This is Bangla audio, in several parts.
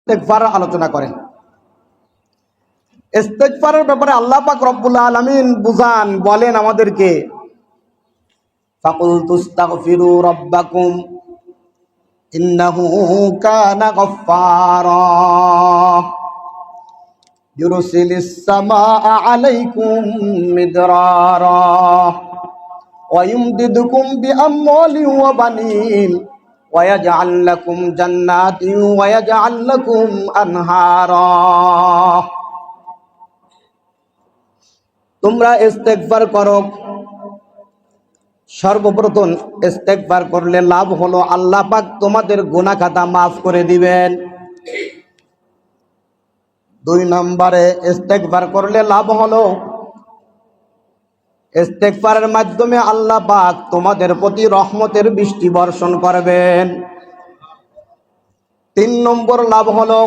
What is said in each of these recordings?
ইস্তেগফার আলোচনা করেন। ইস্তেগফারের ব্যাপারে আল্লাহ পাক রব্বুল আলামিন বুঝান, বলেন আমাদেরকে, ফাকুলতু ইস্তাগফিরু রাব্বাকুম ইন্নাহু কানা গফফারা ইউরসিলিস সামাআ আলাইকুম মিদরারা ওয়া ইউমদিদুকুম বিআমওয়ালিন ওয়া বানিন ওয়া ইয়াজআল লাকুম জান্নাতিন ওয়া ইয়াজআল লাকুম আনহারা। তোমরা ইস্তেগফার করো। সর্বপ্রথম ইস্তেগফার করলে লাভ হলো আল্লাহ পাক তোমাদের গুনাহ খাতা মাফ করে দিবেন। 2 নম্বরে ইস্তেগফার করলে লাভ হলো ইস্তেগফারের মাধ্যমে আল্লাহ পাক তোমাদের প্রতি রহমতের বৃষ্টি বর্ষণ করবেন। 3 নম্বর লাভ হলো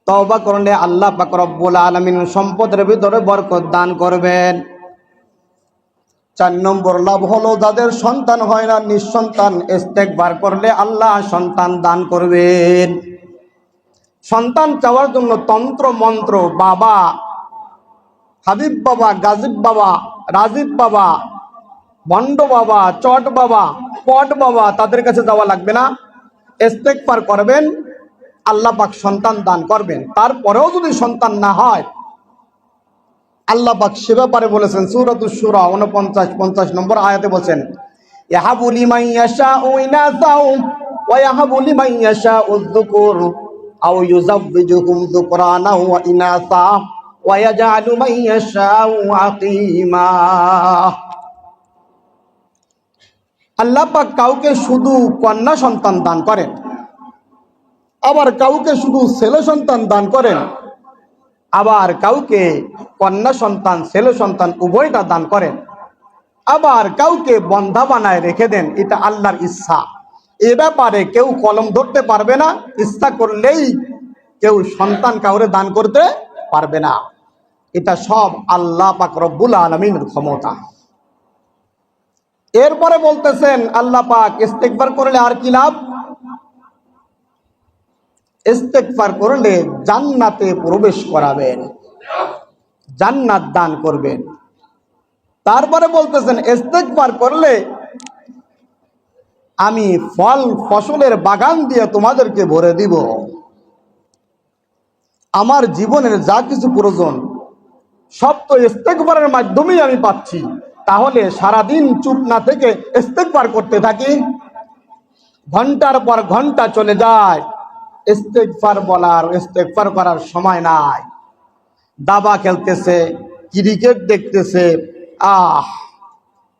তওবা করলে আল্লাহ পাক রব্বুল আলামিন সম্পদের ভিতরে বরকত দান করবেন। 4 নম্বর লাভ হলো যাদের সন্তান হয় না, নিঃসন্তান, ইস্তেগফার করলে আল্লাহ সন্তান দান করবেন। সন্তান চাওয়ার জন্য তন্ত্র মন্ত্র বাবা হাবিব বাবা, গাজিব বাবা, রাজীব বাবা, ভণ্ড বাবা, চট বাবা, পট বাবা, তাদের কাছে যাওয়া লাগবে না। ইস্তেগফার করবেন, আল্লাহ পাক সন্তান দান করবেন। তারপরেও যদি সন্তান না হয়, আল্লাহ পাক সে ব্যাপারে বলেছেন সূরাতুশ শূরা 49-50 নম্বর আয়াতে বলেন, ইয়াহাবু লিমান ইয়াশাউ ইনাসাও ওয়া ইয়াহাবু লিমান ইয়াশাউ যুকুর আও ইউযাব্বিজুহুম যুকরানা ওয়া ইনাসা ওয়া ইয়াজআলু মান ইয়াশাউ আকিমা। আল্লাহ পাক কাউকে শুধু কন্যা সন্তান দান করেন, আবার কাউকে শুধু ছেলে সন্তান দান করেন, আবার কাউকে কন্যা সন্তান ছেলে সন্তান উভয়টা দান করেন, আবার কাউকে বন্ধা বানায় রেখে দেন। এটা আল্লাহর ইচ্ছা। এ ব্যাপারে কেউ কলম ধরতে পারবে না। ইচ্ছা করলেই কেউ সন্তান কাউরে দান করতে পারবে না। এটা সব আল্লাহ পাক রব্বুল আলামিনের ক্ষমতা। এরপরে বলতেছেন আল্লাহ পাক ইস্তেগফার করলে আর কি লাভ? ইস্তেগফার করলে জান্নাতে প্রবেশ করাবেন, জান্নাত দান করবেন। তারপরে বলতেছেন ইস্তেগফার করলে আমি ফল ফসলের বাগান দিয়ে তোমাদেরকে ভরে দিব। আমার জীবনের যা কিছু প্রয়োজন সব তো ইস্তেগফারের মাধ্যমেই আমি পাচ্ছি। তাহলে সারাদিন চুপ না থেকে ইস্তেগফার করতে থাকি। ঘন্টার পর ঘন্টা চলে যায়, ইস্তেগফার বলার ইস্তেগফার করার সময় নাই। দাবা খেলতেছে, ক্রিকেট দেখতেছে,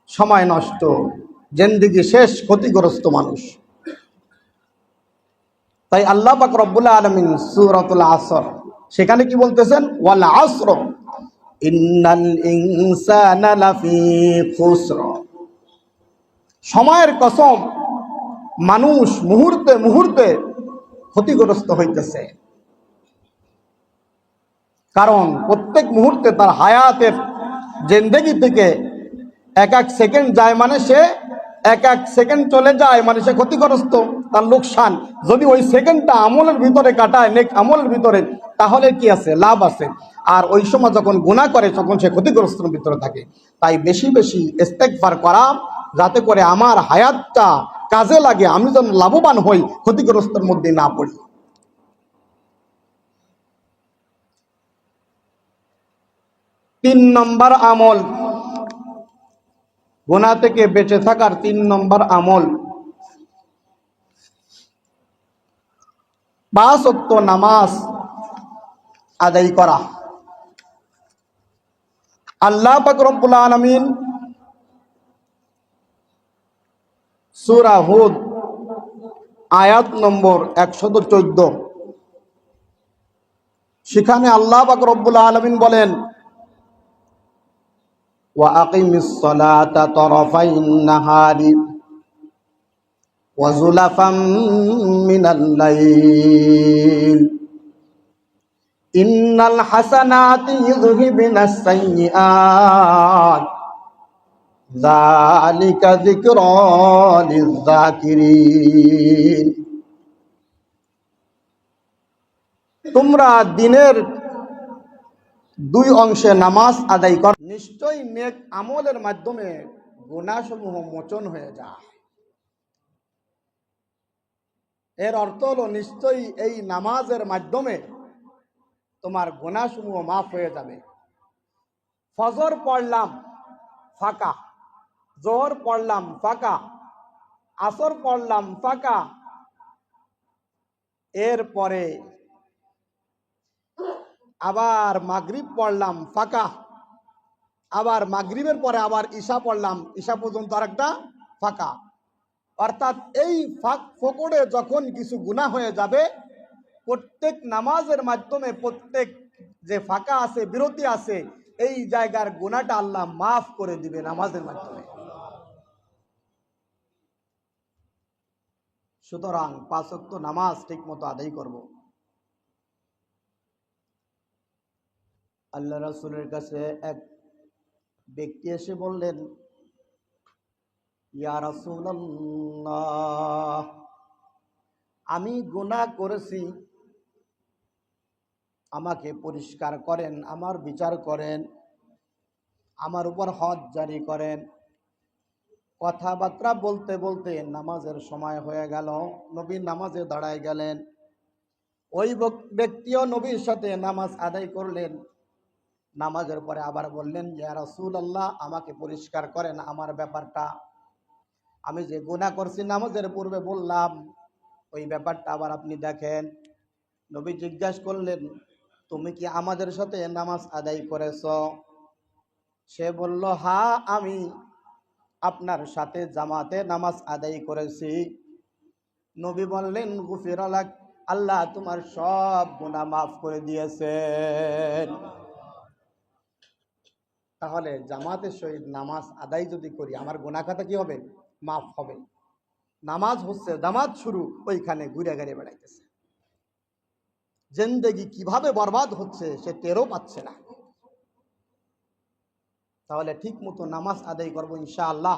সময় নষ্ট, জিন্দেগি শেষ, ক্ষতিগ্রস্ত মানুষ। তাই আল্লাহ পাক রব্বুল আলামিন সূরাতুল আসর সেখানে কি বলতেছেন? ওয়াল আসর ইন্নাল ইনসানা লাফি খুসর। সময়ের কসম, মানুষ মুহূর্তে মুহূর্তে ক্ষতিগ্রস্ত হইতেছে। কারণ প্রত্যেক মুহূর্তে তার হায়াতের জিন্দেগি থেকে এক সেকেন্ড যায় মানে সে এক সেকেন্ড চলে যায় মানে সে ক্ষতিগ্রস্ত, তার লোকসান। যদি ওই সেকেন্ডটা আমলের ভিতরে কাটায়, নেক আমলের ভিতরে, তাহলে কি আছে? লাভ আছে। আর ওই সময় যখন গুনাহ করে তখন সে ক্ষতিগ্রস্তের ভিতরে থাকে। তাই বেশি বেশি ইস্তেগফার করা, যাতে করে আমার হায়াতটা কাজে লাগে, আমি যেন লাভবান হই, ক্ষতিগ্রস্তের মধ্যে না পড়ি। তিন নম্বর আমল, গুনাহ থেকে বেঁচে থাকার 3 নম্বর আমল 5 ওয়াক্ত নামাজ আদায় করা। আল্লাহ পাক রব্বুল আলামিন সূরা হুদ আয়াত নম্বর 114 সেখানে আল্লাহ পাক রব্বুল আলামিন বলেন, ওয়া আকিমিস সালাতা তারাফাইন নাহারি ওয়া যুলাফাম মিনাল লাইল ইন্নাল হাসানাতি ইযহিবনাস সাইয়্যাত যালিকা যিকরা লিয-যাকিরিন। তোমরা দিনের দুই অংশে নামাজ আদায় কর, নিশ্চয়ই নেক আমলের মাধ্যমে গুনাহসমূহ মোচন হয়ে যায়। এর অর্থ হলো নিশ্চয়ই এই নামাজের মাধ্যমে তোমার গুনাহসমূহ মাফ হয়ে যাবে। ফজর পড়লাম ফাঁকা, জোহর পড়লাম ফাঁকা, আসর পড়লাম ফাঁকা, এরপরে আবার মাগরিব পড়লাম ফাঁকা, আবার মাগরিবের পরে আবার ঈশা পড়লাম, ঈশা পর্যন্ত আরেকটা ফাঁকা। অর্থাৎ এই ফাঁক ফোকড়ে যখন কিছু গুনাহ হয়ে যাবে, প্রত্যেক নামাজের মাধ্যমে প্রত্যেক যে ফাঁকা আছে, বিরতি আছে, এই জায়গার গুনাহটা আল্লাহ মাফ করে দিবে নামাজের মাধ্যমে। সুতরাং 5 ওয়াক্ত নামাজ ঠিক মতো আদায় করব। আল্লাহ রাসূলের কাছে এক ব্যক্তি এসে বললেন, ইয়া রাসূলুল্লাহ, আমি গুনাহ করেছি, আমাকে পরিষ্কার করেন, আমার বিচার করেন, আমার উপর হদ জারি করেন। কথাবার্তা বলতে বলতে নামাজের সময় হয়ে গেল। নবী নামাজে দাঁড়ায় গেলেন। ওই ব্যক্তিও নবীর সাথে নামাজ আদায় করলেন। নামাজের পরে আবার বললেন, ইয়া রাসূলুল্লাহ, আমাকে পরিষ্কার করেন আমার ব্যাপারটা। আমি যে গুনাহ করছি নামাজের পূর্বে বললাম, ওই ব্যাপারটা আবার আপনি দেখেন। নবী জিজ্ঞাসা করলেন, তুমি কি আমাদের সাথে নামাজ আদায় করেছ? সে বলল, হ্যাঁ, আমি আপনার সাথে জামাতে নামাজ আদায় করেছি। নবী বললেন, গুফিরা লাক, আল্লাহ তোমার সব গুনাহ মাফ করে দিয়েছেন। তাহলে জামাতের সহিত নামাজ আদায় যদি করি, আমার গুনাহ খাতা কি হবে? মাফ হবে। নামাজ হচ্ছে জামাত শুরু, ওইখানে ঘুরে ঘুরে বেড়াইতেছে। জিন্দেগি কিভাবে বরবাদ হচ্ছে সে টেরও পাচ্ছে না। তাহলে ঠিক মতো নামাজ আদায় করবো ইনশাআল্লাহ,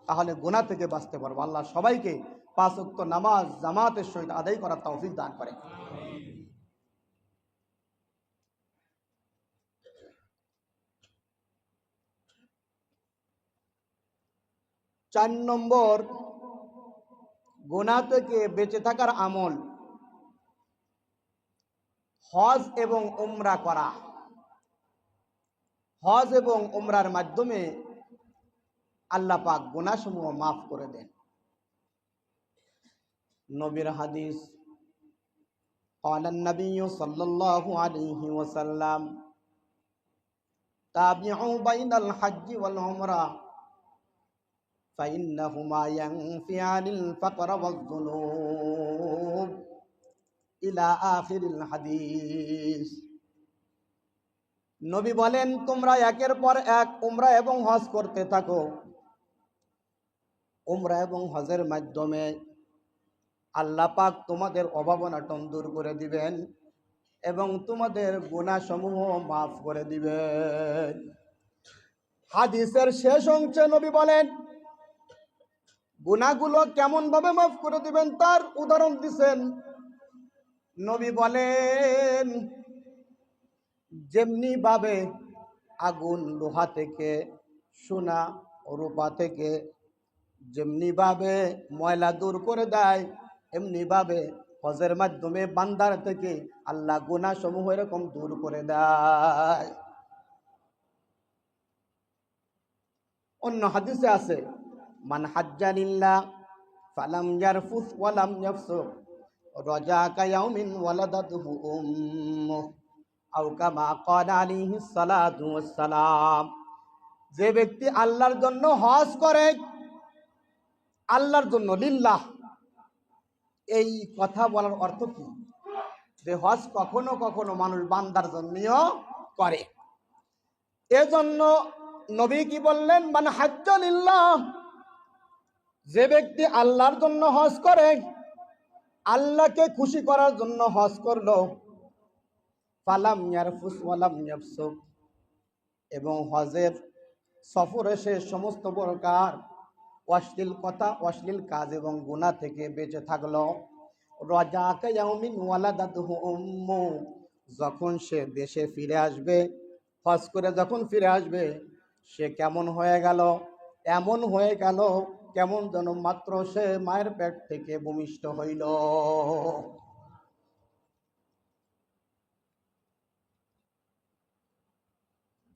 তাহলে গুনাহ থেকে বাঁচতে পারবো। আল্লাহ সবাইকে 5 ওয়াক্ত নামাজ জামাতের সহিত আদায় করার তৌফিক দান করে। 4 নম্বর, গুনাহ থেকে বেঁচে থাকার আমল হজ এবং উমরা করা। হজ এবং উমরার মাধ্যমে আল্লাহ পাক গুনাহসমূহ মাফ করে দেন। নবীর হাদিস, ক্বালা নবী সাল্লাল্লাহু আলাইহি ওয়াসাল্লাম, তাবিউ বাইনাল হজ্জি ওয়াল উমরা ফাইন্নাহুমা ইয়ানফিয়ানিল ফাকরা ওয়াজ যুনুব ইলা আখিরিল হাদিস। নবী বলেন, তোমরা একের পর এক উমরা এবং হজ করতে থাকো। উমরা এবং হজের মাধ্যমে আল্লাহ পাক তোমাদের অভাব অনটন দূর করে দিবেন এবং তোমাদের গুনাহসমূহ মাফ করে দিবেন। হাদিসের শেষ অংশে নবী বলেন, গুনাহগুলো কেমন ভাবে মাফ করে দিবেন তার উদাহরণ দিছেন। নবী বলেন, যেমনি ভাবে আগুন লোহা থেকে, সোনা রূপা থেকে যেমনি ভাবে ময়লা দূর করে দেয়, এমনি ভাবে হজের মাধ্যমে বান্দার থেকে আল্লাহ গুনাহসমূহ এরকম দূর করে দেয়। অন্য হাদিসে আছে, মান হাজ্জা লিল্লাহ ফালাম ইয়ারফুস ওয়ালাম ইয়াফসুক রাজাকা ইয়াউমিন ওয়ালাদাতুহু উম্মুহ আও কামা ক্বালা আলাইহিস সালাতু ওয়াস সালাম। যে ব্যক্তি আল্লাহর জন্য হজ করে, আল্লাহর জন্য, লিল্লাহ, এই কথা বলার অর্থ কি? যে হজ কখনো কখনো মানুষ বান্দার জন্যও করে। এজন্য নবী কি বললেন, মান হাজ্জা লিল্লাহ, যে ব্যক্তি আল্লাহর জন্য হজ করে, আল্লাহকে খুশি করার জন্য হজ করলো, ফালাম ইয়ারফুস ওয়ালাম ইয়াফসুক, এবং হজের সফরে সে সমস্ত প্রকার অশ্লীল কথা, অশ্লীল কাজ এবং গুনাহ থেকে বেঁচে থাকলো, রাজাকা ইয়াউমিন ওয়ালাদাতুহু উম্মু, যখন সে দেশে ফিরে আসবে, হজ করে যখন ফিরে আসবে, সে কেমন হয়ে গেল? এমন হয়ে গেল কেমন যেন মাত্র সে মায়ের পেট থেকে ভূমিষ্ঠ হইল।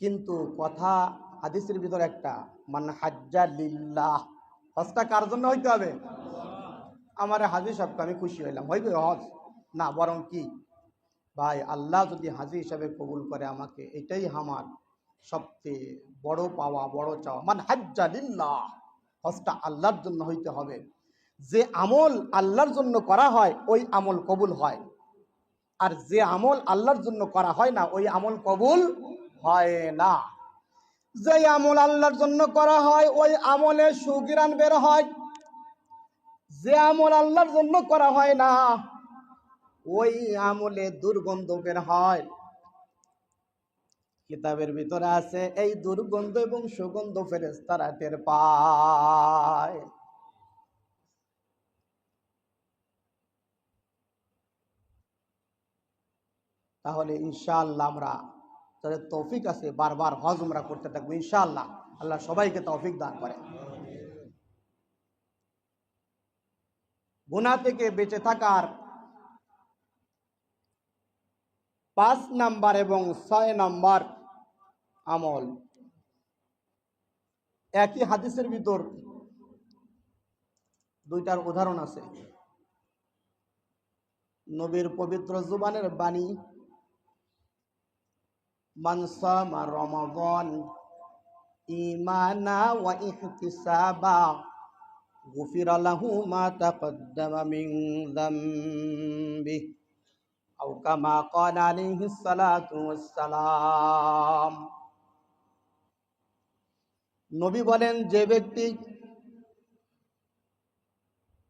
কিন্তু কথা হাদিসের ভিতর একটা, মান হাজ্জা লিল্লাহ, হজটা কার জন্য হইতে হবে? আমার হাজি সাহেবকে আমি খুশি হইলাম, হইবে হজ না, বরং কি ভাই, আল্লাহ যদি হাজি হিসাবে কবুল করে আমাকে, এটাই আমার সবচেয়ে বড় পাওয়া, বড় চাওয়া। মান হাজ্জা লিল্লাহ, হজটা আল্লাহর জন্য হইতে হবে। যে আমল আল্লাহর জন্য করা হয় ওই আমল কবুল হয়, আর যে আমল আল্লাহর জন্য করা হয় না ওই আমল কবুল হয় না। যে আমল আল্লাহর জন্য করা হয় ওই আমলে সুগিরান বের হয়, যে আমল আল্লাহর জন্য করা হয় না ওই আমলে দুর্গন্ধ বের হয়। কিতাবের ভিতরে আছে এই দুর্গন্ধ এবং সুগন্ধ ফেরেশতারা টের পায়। তাহলে ইনশাআল্লাহ আমরা, তাদের তৌফিক আছে, বারবার হজ উমরা করতে থাকবো ইনশাআল্লাহ। আল্লাহ সবাইকে তৌফিক দান করে। গুনাহ থেকে বেঁচে থাকার 5 নাম্বার এবং 6 নাম্বার আমল একই হাদিসের ভিতর দুইটার উদাহরণ আছে। নবীর পবিত্র জুবানের বাণী, মান সামা রমাদান ঈমানা ওয়া ইহতিসাবা গুফিরা লাহু মা তাকদ্দামা মিন যামবিহি আও কামা ক্বালা আলাইহিস সালাতু ওয়াসসালাম। নবী বলেন, যে ব্যক্তি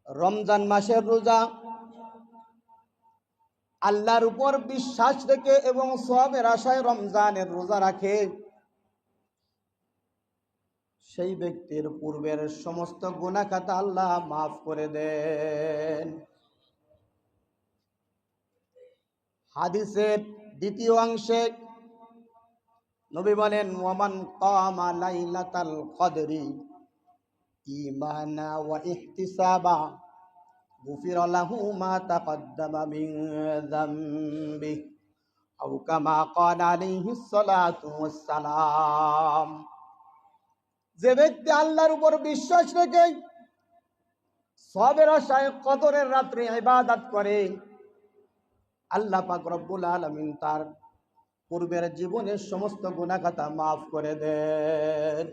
রমজান মাসের রোজা আল্লাহর উপর বিশ্বাস রেখে এবং সওয়াবের আশায় রমজানের রোজা রাখে, সেই ব্যক্তির পূর্বের সমস্ত গুনাহ খাতা আল্লাহ মাফ করে দেন। হাদিসের দ্বিতীয় অংশে নবী বলেন, ওয়ামান কামা লাইলাতাল কদরি ঈমানা ওয়া ইহতিসাবা গুফিরা লাহু মা তাকদ্দামা মিন যামবিহি আও কামা ক্বালা আলাইহিস সালাতু ওয়াসসালাম। যে ব্যক্তি আল্লাহর উপর বিশ্বাস রেখে সওয়াবের আশায় কদরের রাত্রে ইবাদত করে, আল্লাহ পাক রব্বুল আলামিন তার পূর্বের জীবনের সমস্ত গুনাহ খাতা মাফ করে দেন।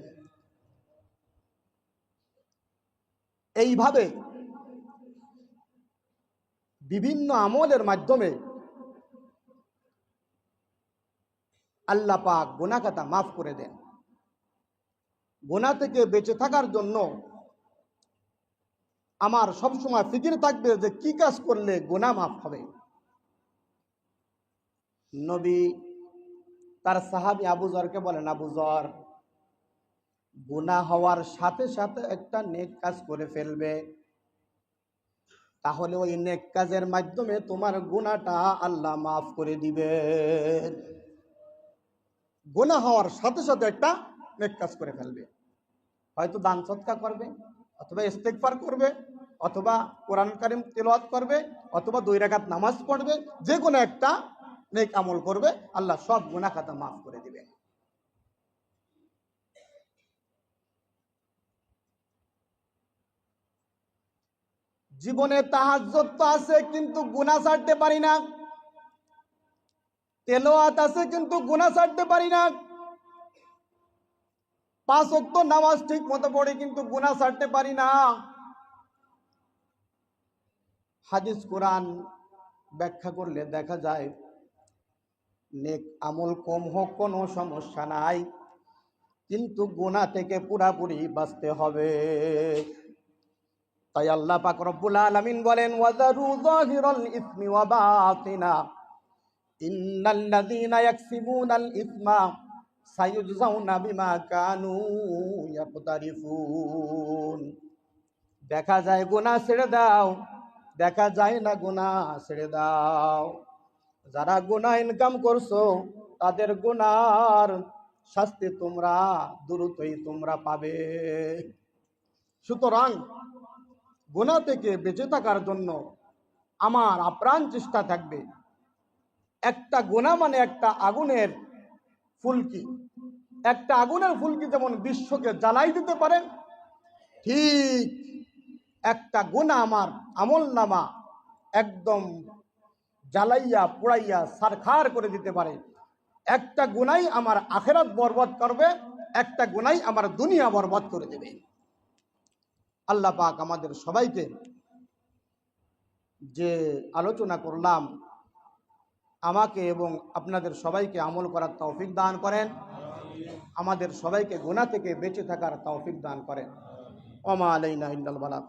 এইভাবে বিভিন্ন আমলের মাধ্যমে আল্লাহ পাক গুনাহ খাতা মাফ করে দেন। গুনাহ থেকে বেঁচে থাকার জন্য আমার সবসময় ফিকির থাকবে যে কি কাজ করলে গুনাহ মাফ হবে। নবী তার সাহাবী আবু যরকে বলেন, আবু যর, গুনাহ হওয়ার সাথে সাথে একটা নেক কাজ করে ফেলবে, তাহলে ওই নেক কাজের মাধ্যমে তোমার গুনাহটা আল্লাহ মাফ করে দিবেন। গুনাহ হওয়ার সাথে সাথে একটা নেক কাজ করে ফেলবে, হয়তো দান সদকা করবে, অথবা ইস্তেগফার করবে, অথবা কোরআন কারীম তেলাওয়াত করবে, অথবা 2 রাকাত নামাজ পড়বে, যে কোনো একটা নেক আমল করবে, আল্লাহ সব গুনাহ খাতা মাফ করে দিবেন। জীবনে তাহাজ্জুদ তো আছে কিন্তু গুনাহ ছাড়তে পারি না, তেলাওয়াত আছে কিন্তু গুনাহ ছাড়তে পারি না, 5 ওয়াক্ত নামাজ ঠিক মতো পড়ি কিন্তু গুনাহ ছাড়তে পারি না। হাদিস কোরআন ব্যাখ্যা করলে দেখা যায় নেক আমল কম হোক কোনো সমস্যা নাই, কিন্তু গুনাহ থেকে পুরাপুরি বাঁচতে হবে। তাই আল্লাহ পাক রব্বুল আলামিন বলেন, ওয়াযারু যাহিরাল ইসমি ওয়া বাতিনা ইন্নাল্লাযীনা ইয়াকসিবুনাল ইসমা সায়ুজজাউনা বিমা কানু ইয়াকতারিফুন। দেখা যায় গুনাহ ছেড়ে দাও, দেখা যায় না গুনাহ ছেড়ে দাও। যারা গুনাহ ইনকাম করছো তাদের গুনার শাস্তি তোমরা দ্রুতই তোমরা পাবে। সুতরাং গুনাহ থেকে বেঁচে থাকার জন্য আমার আপ্রাণ চেষ্টা থাকবে। একটা গুনাহ মানে একটা আগুনের ফুলকি। একটা আগুনের ফুলকি যেমন বিশ্বকে জ্বালাই দিতে পারে, ঠিক একটা গুনাহ আমার আমলনামা একদম জ্বালাইয়া পোড়াইয়া ছারখার করে দিতে পারে। একটা গুনাই আমার আখিরাত বরবাদ করবে, একটা গুনাই আমার দুনিয়া বরবাদ করে দেবে। আল্লাহ পাক আমাদের সবাইকে যে আলোচনা করলাম আমাকে এবং আপনাদের সবাইকে আমল করার তৌফিক দান করেন, আমাদের সবাইকে গুনাহ থেকে বেঁচে থাকার তৌফিক দান করেন। ওমা আলাইনা ইল্লাল বালাগ।